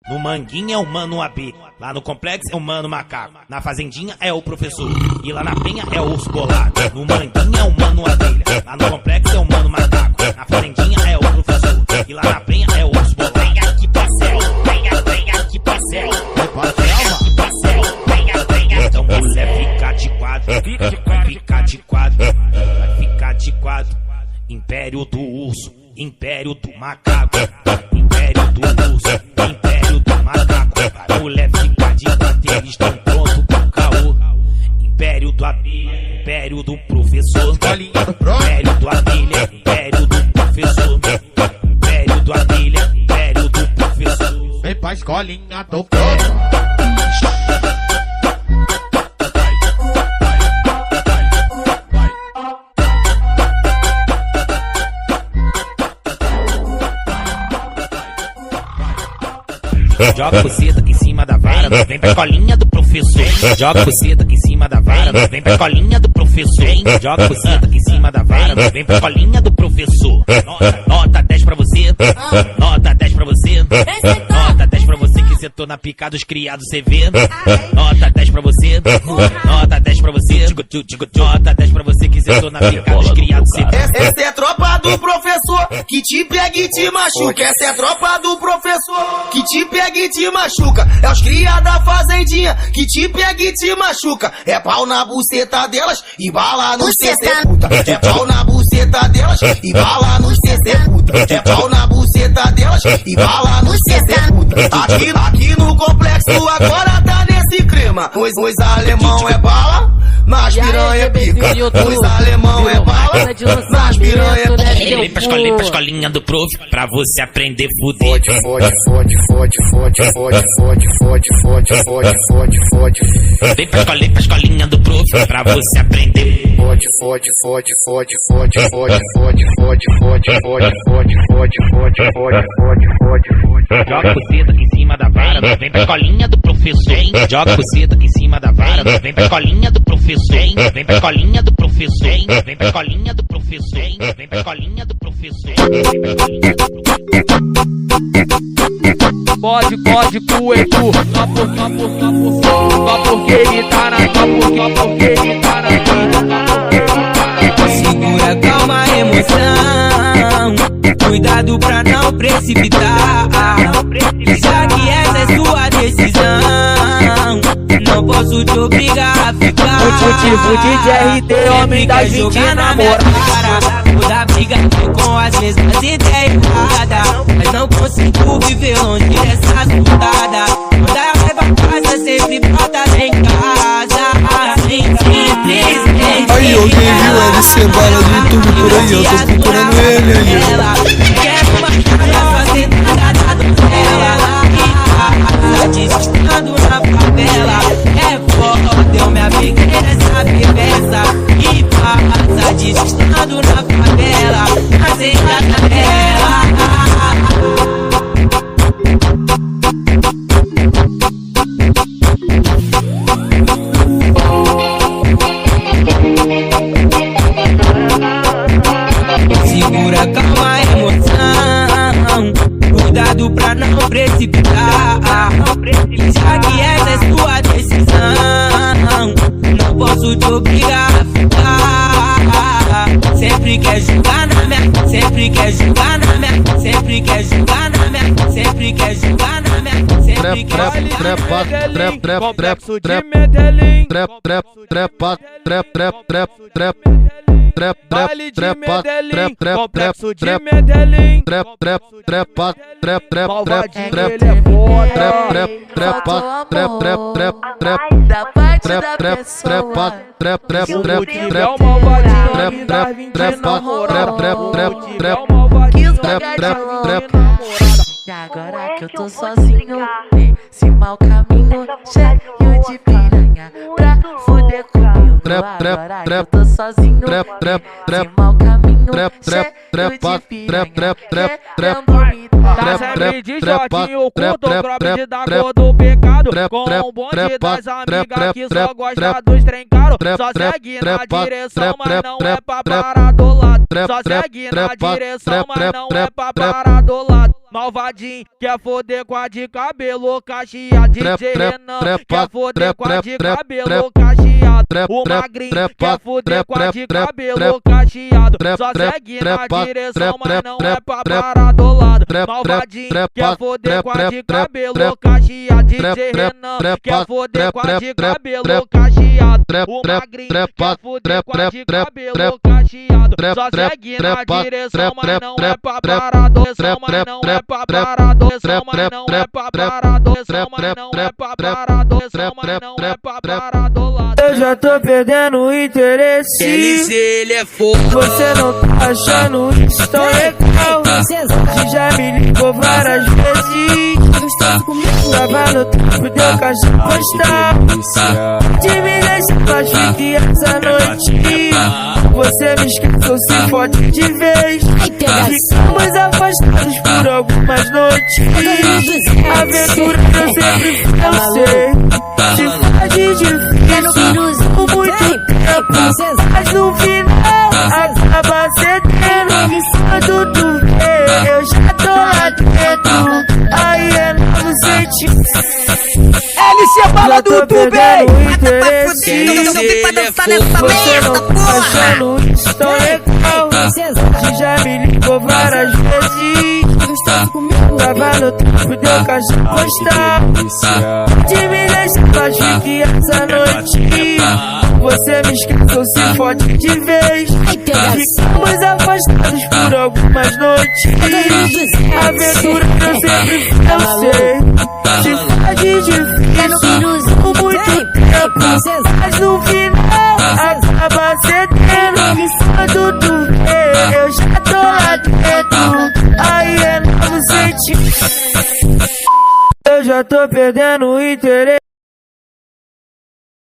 No Manguinha é o Mano AB, lá no Complexo é o Mano Macaco, na Fazendinha é o Professor, e lá na Penha é o Urso Bolado. No Manguinha é o Mano Abelha, lá no Complexo é o Mano Macaco, na Fazendinha é o Professor, e lá na Penha é o Urso Bolado. Vem aqui parcel, vem aqui parcel, vem aqui parcel, vem. Então mulher fica de quadro, vai ficar de quadro, vai ficar de quadro. Império do Urso, Império do Macaco, Império do Urso, Império do Macaco. A mulher fica de quatro, eles estão prontos pro caô. Império do Abelha, Império do Professor, Império do Abelha, Império do Professor, Império do Abelha, Império do Professor. Vem pra escolinha do pé. Joga buceta em cima da vara, vem pra colinha do professor. Joga buceta em cima da vara, vem pra colinha do professor. Joga buceta em cima da vara, vem pra colinha do professor. Nota 10 pra você, nota 10 pra você, nota 10 pra você que sentou na pica dos criados CV. Nota 10 pra você, nota 10 pra você, nota 10 pra você que sentou na pica dos criados CV. Essa é a tropa do professor que te pega e te machuca. Essa é a tropa do professor que te pega e te machuca. É os cria da fazendinha que te pega e te machuca. É pau na buceta delas e bala no CC puta. É pau na buceta delas e bala no CC puta. É pau na buceta delas e bala no CC puta. Aqui no complexo agora tá nesse clima. Os alemão é bala, mas piranha é pica. Os alemão é bala, mas piranha é pica. Vem pra escolinha do prof, pra você aprender fuder. Vem pra escolinha do prof, pra você aprender. Joga buceta em cima da vara, vem pra escolinha do professor. Joga buceta em cima da vara, vem pra escolinha do professor. Vem pra escolinha do professor, vem pra escolinha do professor, vem pra escolinha do professor. Pode com Edu, só porque ele tá na, só porque ele tá na. Segura, calma, emoção, cuidado pra não precipitar. Já que essa é sua decisão, não posso te obrigar a ficar. O DJ RT, homem da gente namora. Toda briga com as mesmas ideias erradas, mas não consigo viver longe dessa soldada. Quando a raiva passa, sempre bota em casa. Simplesmente. Aí, alguém viu ele sem bala do YouTube por aí? Eu tô procurando ele aí. Quero matar na fazenda da donzela, tá desfilando na favela. É foda, eu me apeguei nessa bebeza e passa desfilando na favela, fazenda dela. Segura, calma, emoção, cuidado pra não precipitar. Já que essa é sua decisão, não posso te obrigar a ficar. Sempre quer jogar na minha, sempre quer jogar na minha, sempre quer jogar na minha, sempre quer jogar na minha, sempre quer Baile de Medellín, complexo de Medellín. Malvadinho, ele é da parte da pessoa. O motivo é o malvadinho, me dá 20 namorada. O motivo é o malvadinho, Quis pagar de louca. E agora que eu tô sozinho, nesse mau caminho, cheio de piranha pra fuder comigo. Agora que eu tô sozinho, nesse mau caminho, cheio de piranha querendo me Tá sempre de shortinho curto, crop de da cor do pecado. Com um bonde das amigas que só gosta dos trem caro. Só segue na direção, mas não é pra parar do lado. Só segue na direção, mas não é pra parar do lado. Malvadinho, quer foder com a de cabelo cacheado. DJ Renan, quer foder com a de cabelo cacheado. O magrinho, quer foder com a de cabelo cacheado. Só segue na direção, mas não é pra parar do lado. Malvadinho, quer foder com a de cabelo cacheado. DJ Renan, quer foder com a de cabelo cacheado. O magrinho, quer foder com a de cabelo cacheado. Só segue na direção, mas não é pra parar do lado. Mas não é pra parar do lado. Mas não é pra parar do lado. Mas não é pra parar do lado. Mas não é pra parar do lado. Eu já tô perdendo o interesse. Ele é fogo. Você não tá achando isso tão legal. Que já me ligou várias vezes. Tava no tempo de eu caixa postal. De me deixar mais fique essa noite. Você me esqueceu, se fode de vez. Ficamos afastados por algumas noites. Aventura eu sempre pensei. Se faz difícil por muito tempo, mas no final acaba cedendo. Quando tu vê, eu já tô lá dentro. Aí é novo sentimento. LC Bala do YouTube, hein? Você não tá achando isso tão legal. Que já me ligou várias vezes. Tava no tempo de eu caixa postal. De me deixar mais fique essa noite. Você me esqueceu, se fode de vez. Ficamos afastados por algumas noites. Aventura eu sempre pensei. Se faz difícil por muito tempo, mas no final acaba cedendo. Quando tu vê, eu já tô lá dentro. Aí é novo sentimento. Eu já tô perdendo o interesse.